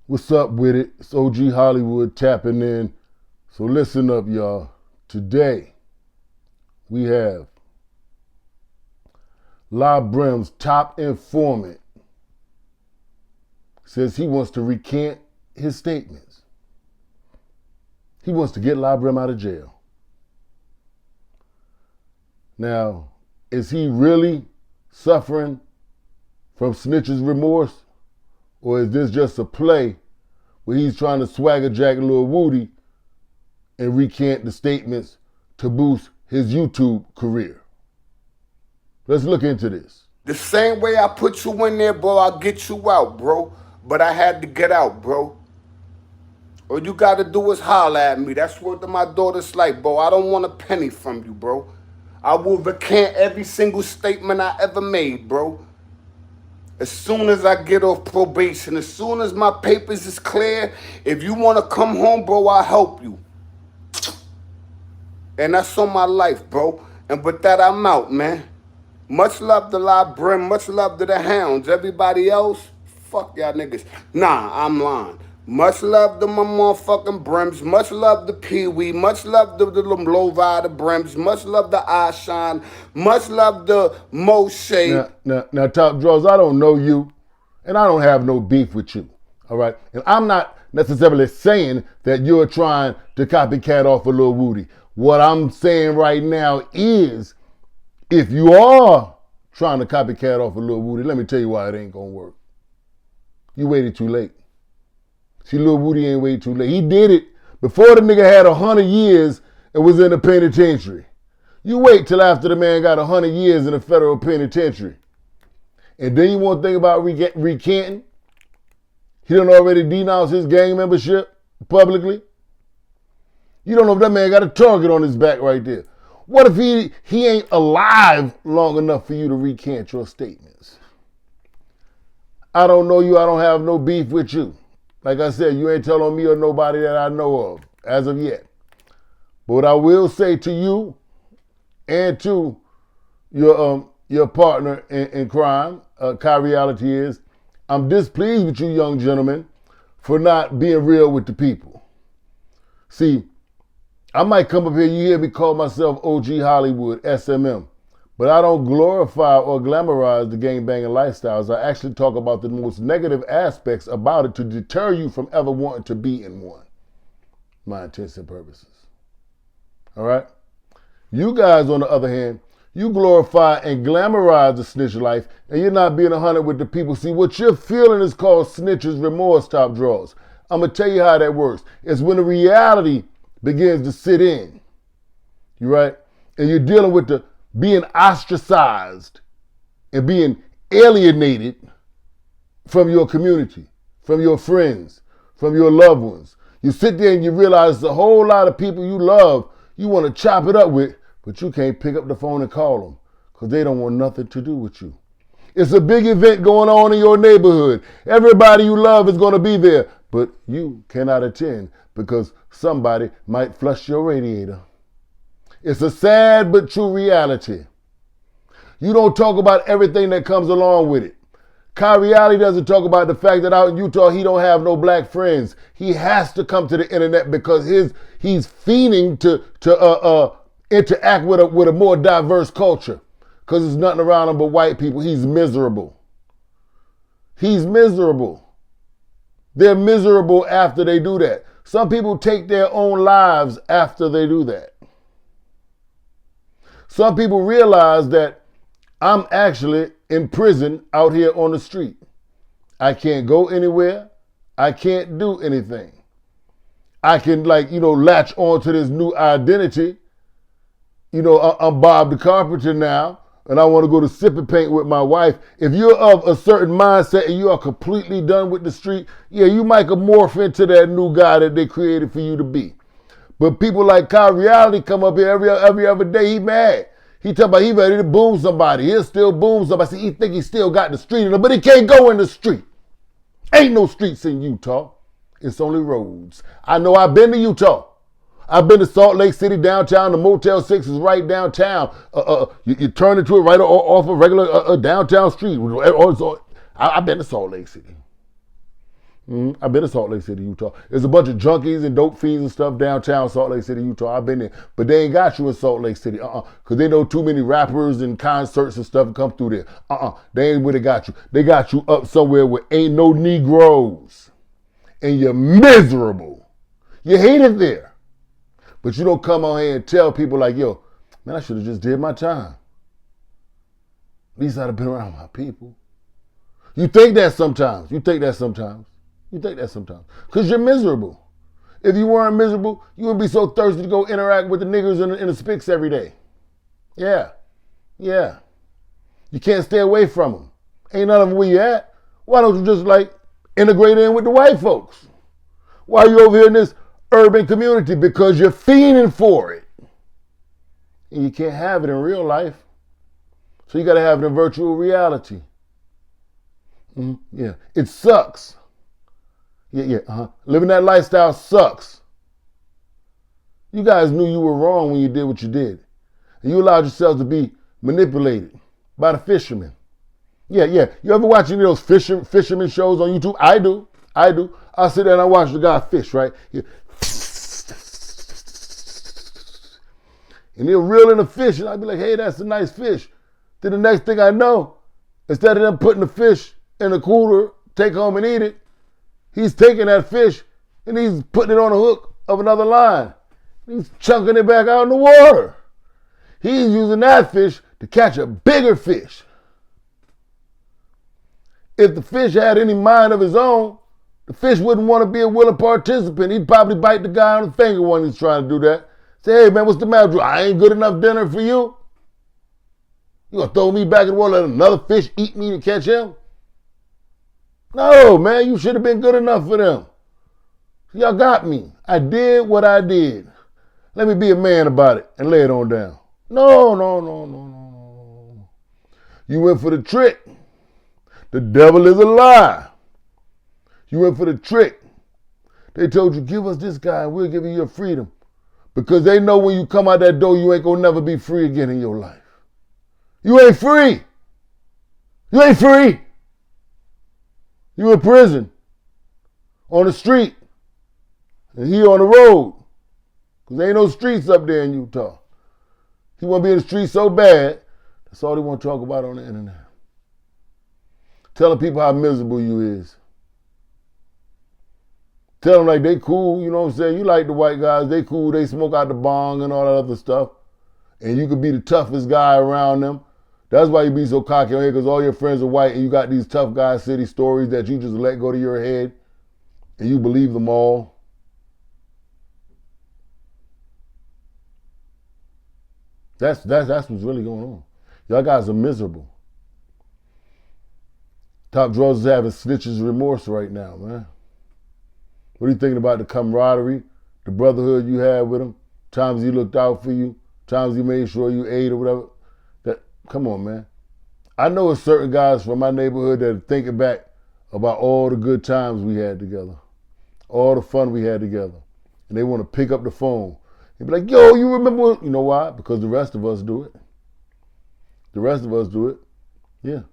What's up with it? It's OG Hollywood tapping in. So listen up, y'all. Today, we have Brim's top informant says he wants to recant his statements. He wants to get Brim out of jail. Now, is he really suffering from Snitch's remorse? Or is this just a play where he's trying to swagger jack Lil Woody and recant the statements to boost his YouTube career? Let's look into this. The same way I put you in there, bro, I'll get you out, bro. But I had to get out, bro. All you gotta do is holler at me. That's what my daughter's like, bro. I don't want a penny from you, bro. I will recant every single statement I ever made, bro. As soon as I get off probation, as soon as my papers is clear, if you want to come home, bro, I'll help you. And that's on my life, bro. And with that, I'm out, man. Much love to Brim, much love to the hounds. Everybody else, fuck y'all niggas. Nah, I'm lying. Much love to my motherfucking Brims. Much love to Pee-wee. Much love to the low rider Brims. Much love to Ashan. Much love to Moshe. Now, Top Draws, I don't know you, and I don't have no beef with you, all right? And I'm not necessarily saying that you're trying to copycat off of Lil Woody. What I'm saying right now is, if you are trying to copycat off of Lil Woody, let me tell you why it ain't gonna work. You waited too late. See, Lil Woody ain't waited too late. He did it before the nigga had 100 years and was in the penitentiary. You wait till after the man got 100 years in the federal penitentiary. And then you want to think about recanting? He done already denounced his gang membership publicly. You don't know if that man got a target on his back right there. What if he ain't alive long enough for you to recant your statements? I don't know you. I don't have no beef with you. Like I said, you ain't telling me or nobody that I know of as of yet. But what I will say to you and to your partner in crime, Kha Reality, is I'm displeased with you young gentlemen for not being real with the people. See, I might come up here, you hear me call myself OG Hollywood, SMM, but I don't glorify or glamorize the gangbanging lifestyles. I actually talk about the most negative aspects about it to deter you from ever wanting to be in one. My intents and purposes. All right? You guys, on the other hand, you glorify and glamorize the snitch life, and you're not being 100 with the people. See, what you're feeling is called snitch's remorse, Top Draws. I'm going to tell you how that works. It's when the reality begins to sit in. You right? And you're dealing with the being ostracized and being alienated from your community, from your friends, from your loved ones. You sit there and you realize a whole lot of people you love, you want to chop it up with, but you can't pick up the phone and call them because they don't want nothing to do with you. It's a big event going on in your neighborhood. Everybody you love is going to be there, but you cannot attend because somebody might flush your radiator. It's a sad but true reality. You don't talk about everything that comes along with it. Kha Reality doesn't talk about the fact that out in Utah he don't have no black friends. He has to come to the internet because he's fiending to interact with a more diverse culture because there's nothing around him but white people. He's miserable. He's miserable. They're miserable after they do that. Some people take their own lives after they do that. Some people realize that I'm actually in prison out here on the street. I can't go anywhere. I can't do anything. I can latch on to this new identity. I'm Bob the Carpenter now, and I want to go to sip and paint with my wife. If you're of a certain mindset and you are completely done with the street, yeah, you might morph into that new guy that they created for you to be. But people like Kha Reality come up here every other day, he mad. He talk about he ready to boom somebody. He'll still boom somebody. See, he think he still got the street in him, but he can't go in the street. Ain't no streets in Utah. It's only roads. I know I've been to Utah. I've been to Salt Lake City downtown. The Motel 6 is right downtown. You turn into it right off a regular downtown street. I've been to Salt Lake City. I've been to Salt Lake City, Utah. There's a bunch of junkies and dope fiends and stuff downtown Salt Lake City, Utah. I've been there. But they ain't got you in Salt Lake City. Because they know too many rappers and concerts and stuff come through there. They ain't where they got you. They got you up somewhere where ain't no Negroes. And you're miserable. You hate it there. But you don't come on here and tell people like, yo, man, I should have just did my time. At least I'd have been around my people. You think that sometimes. Because you're miserable. If you weren't miserable, you would be so thirsty to go interact with the niggers in the spics every day. Yeah. You can't stay away from them. Ain't none of them where you at. Why don't you just like integrate in with the white folks? Why are you over here in this urban community? Because you're fiending for it. And you can't have it in real life. So you got to have it in virtual reality. Yeah, it sucks. Living that lifestyle sucks. You guys knew you were wrong when you did what you did. And you allowed yourselves to be manipulated by the fishermen. Yeah. You ever watch any of those fisherman shows on YouTube? I do. I sit there and I watch the guy fish, right? And he'll reel in a fish and I'll be like, hey, that's a nice fish. Then the next thing I know, instead of them putting the fish in a cooler, take home and eat it, he's taking that fish and he's putting it on a hook of another line. He's chunking it back out in the water. He's using that fish to catch a bigger fish. If the fish had any mind of his own, the fish wouldn't want to be a willing participant. He'd probably bite the guy on the finger when he's trying to do that. Say, hey man, what's the matter? I ain't good enough dinner for you. You gonna throw me back in the water and let another fish eat me to catch him? No, man, you should have been good enough for them. Y'all got me. I did what I did. Let me be a man about it and lay it on down. No. You went for the trick. The devil is a lie. You went for the trick. They told you, give us this guy and we'll give you your freedom. Because they know when you come out that door, you ain't gonna never be free again in your life. You ain't free. You ain't free. You in prison, on the street, and he on the road. Because there ain't no streets up there in Utah. He want to be in the streets so bad, that's all they want to talk about on the internet. Telling people how miserable you is. Tell them like they cool, you know what I'm saying? You like the white guys, they cool, they smoke out the bong and all that other stuff. And you could be the toughest guy around them. That's why you be so cocky on here, because all your friends are white and you got these tough guy city stories that you just let go to your head and you believe them all. That's what's really going on. Y'all guys are miserable. Top drawers is having snitches remorse right now, man. What are you thinking about the camaraderie, the brotherhood you had with them, times he looked out for you, times he made sure you ate or whatever? Come on, man. I know it's certain guys from my neighborhood that are thinking back about all the good times we had together, all the fun we had together. And they want to pick up the phone and be like, yo, you remember? You know why? Because the rest of us do it. The rest of us do it. Yeah.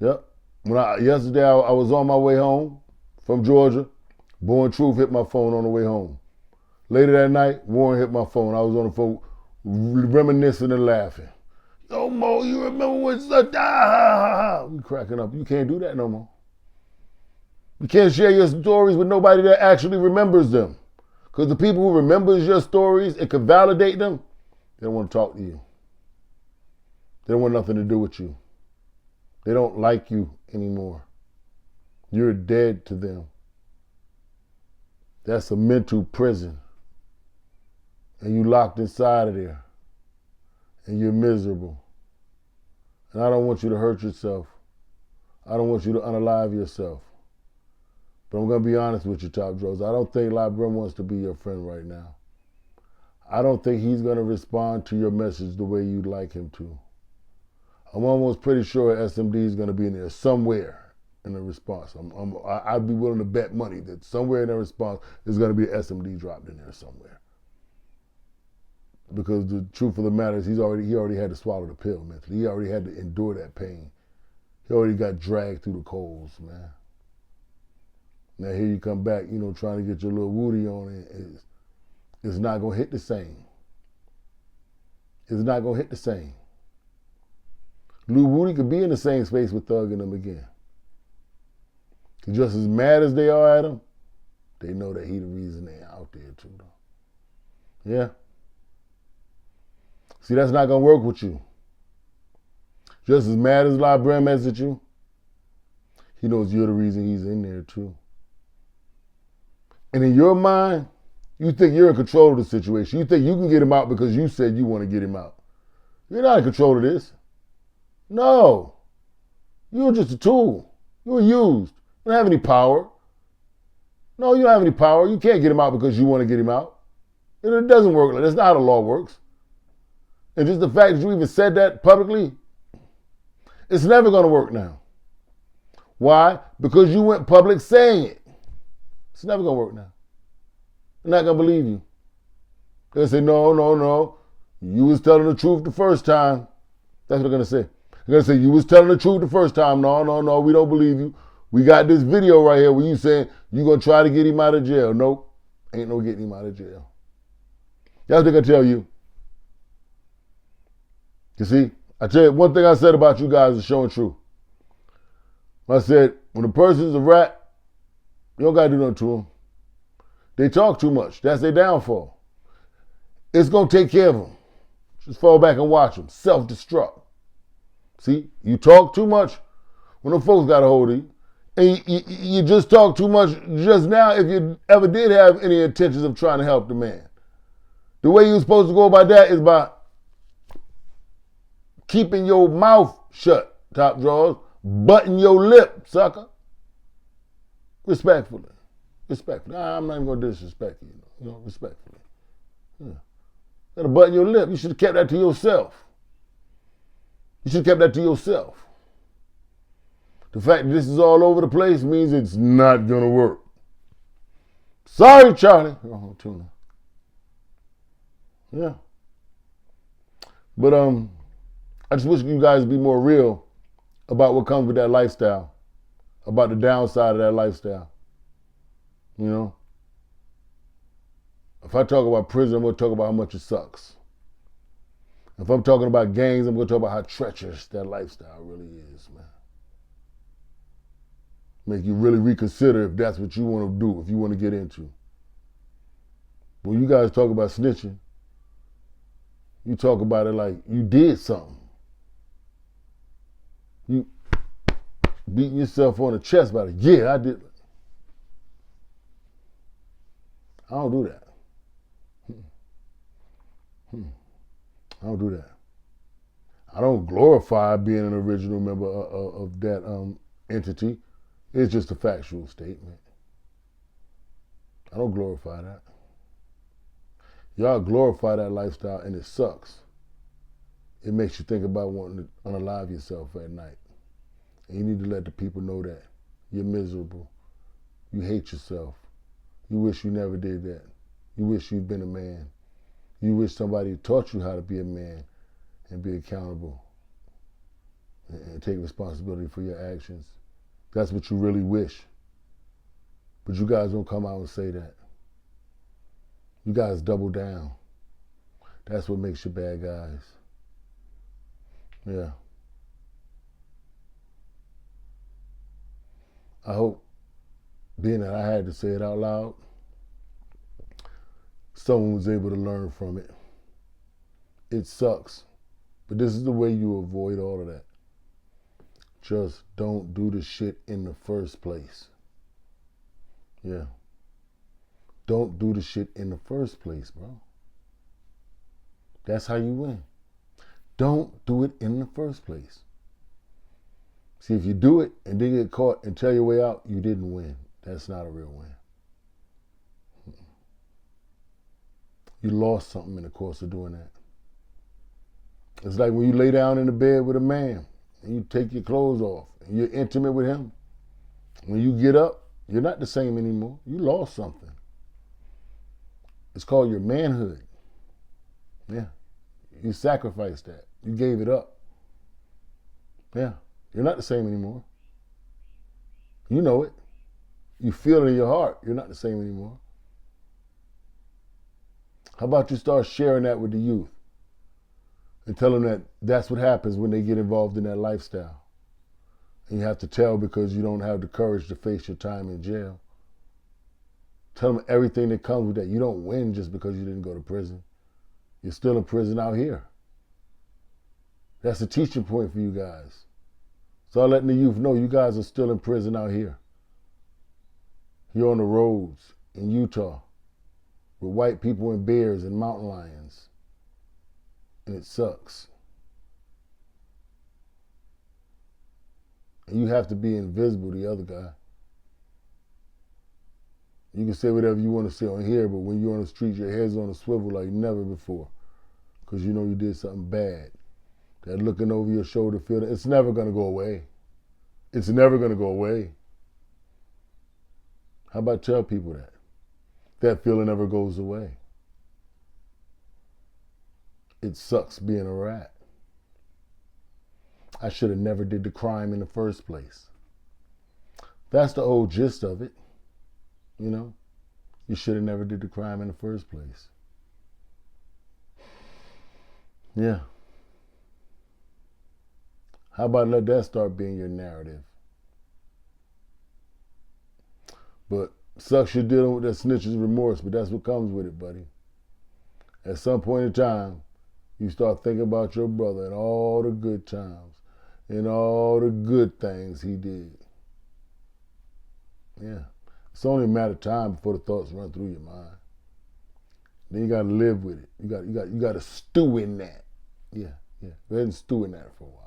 Yep. Yesterday I was on my way home from Georgia. Born Truth hit my phone on the way home. Later that night, Warren hit my phone. I was on the phone reminiscing and laughing. Yo, Mo, you remember when we cracking up. You can't do that no more. You can't share your stories with nobody that actually remembers them. Because the people who remembers your stories and can validate them, they don't want to talk to you. They don't want nothing to do with you. They don't like you anymore. You're dead to them. That's a mental prison. And you locked inside of there. And you're miserable. And I don't want you to hurt yourself. I don't want you to unalive yourself. But I'm going to be honest with you, Top Dros. I don't think Brim wants to be your friend right now. I don't think he's going to respond to your message the way you'd like him to. I'm almost pretty sure SMD is going to be in there somewhere in the response. I'd be willing to bet money that somewhere in the response is going to be SMD dropped in there somewhere. Because the truth of the matter is he already had to swallow the pill mentally. He already had to endure that pain. He already got dragged through the coals, man. Now here you come back, trying to get your Lil Woody on it. It's not going to hit the same. It's not going to hit the same. Lil Woody could be in the same space with Thug and them again. Just as mad as they are at him, they know that he the reason they're out there too, though. Yeah. See, that's not going to work with you. Just as mad as Brim is at you, he knows you're the reason he's in there too. And in your mind, you think you're in control of the situation. You think you can get him out because you said you want to get him out. You're not in control of this. No. You're just a tool. You were used. You don't have any power. No, you don't have any power. You can't get him out because you want to get him out. It doesn't work like that. That's not how the law works. And just the fact that you even said that publicly, it's never going to work now. Why? Because you went public saying it. It's never going to work now. They're not going to believe you. They'll say, no. You was telling the truth the first time. That's what they're going to say. They're going to say, you was telling the truth the first time. No, we don't believe you. We got this video right here where you saying you're going to try to get him out of jail. Nope. Ain't no getting him out of jail. That's what they're going to tell you. You see, I tell you, one thing I said about you guys is showing truth. I said, when a person's a rat, you don't got to do nothing to them. They talk too much. That's their downfall. It's going to take care of them. Just fall back and watch them. Self-destruct. See, you talk too much when the folks got a hold of you. And you just talk too much just now if you ever did have any intentions of trying to help the man. The way you're supposed to go about that is by keeping your mouth shut, top drawers, button your lip, sucker. Respectfully. I'm not even going to disrespect you, respectfully. Yeah. You got to button your lip. You should have kept that to yourself. The fact that this is all over the place means it's not going to work. Sorry, Charlie. Oh, tuna. Yeah. But I just wish you guys be more real about what comes with that lifestyle, about the downside of that lifestyle. If I talk about prison, I'm going to talk about how much it sucks. If I'm talking about gangs, I'm going to talk about how treacherous that lifestyle really is, man. Make you really reconsider if that's what you want to do, if you want to get into. When you guys talk about snitching, you talk about it like you did something. You beating yourself on the chest about it. Yeah, I did. I don't do that. I don't do that. I don't glorify being an original member of that entity. It's just a factual statement. I don't glorify that. Y'all glorify that lifestyle and it sucks. It makes you think about wanting to unalive yourself at night. And you need to let the people know that. You're miserable. You hate yourself. You wish you never did that. You wish you'd been a man. You wish somebody taught you how to be a man and be accountable and take responsibility for your actions. That's what you really wish. But you guys don't come out and say that. You guys double down. That's what makes you bad guys. Yeah. I hope, being that I had to say it out loud, someone was able to learn from it. It sucks, but this is the way you avoid all of that. Just don't do the shit in the first place. Yeah. Don't do the shit in the first place, bro. That's how you win. Don't do it in the first place. See, if you do it and then get caught and tell your way out, you didn't win. That's not a real win. You lost something in the course of doing that. It's like when you lay down in the bed with a man and you take your clothes off and you're intimate with him. When you get up, you're not the same anymore. You lost something. It's called your manhood. Yeah. You sacrificed that. You gave it up. Yeah. You're not the same anymore. You know it. You feel it in your heart. You're not the same anymore. How about you start sharing that with the youth and tell them that that's what happens when they get involved in that lifestyle. And you have to tell because you don't have the courage to face your time in jail. Tell them everything that comes with that. You don't win just because you didn't go to prison. You're still in prison out here. That's a teaching point for you guys. Start letting the youth know you guys are still in prison out here. You're on the roads in Utah with white people and bears and mountain lions. And it sucks. And you have to be invisible to the other guy. You can say whatever you want to say on here, but when you're on the street, your head's on a swivel like never before. Because you know you did something bad. That looking over your shoulder feeling, it's never going to go away. It's never going to go away. How about tell people that? That feeling never goes away. It sucks being a rat. I should have never did the crime in the first place. That's the whole gist of it. You know, you should have never did the crime in the first place. Yeah. How about let that start being your narrative? But sucks you're dealing with that snitch's remorse, but that's what comes with it, buddy. At some point in time, you start thinking about your brother and all the good times and all the good things he did. Yeah. It's only a matter of time before the thoughts run through your mind. Then you got to live with it. You got to stew in that. Yeah. Go ahead and stew in that for a while.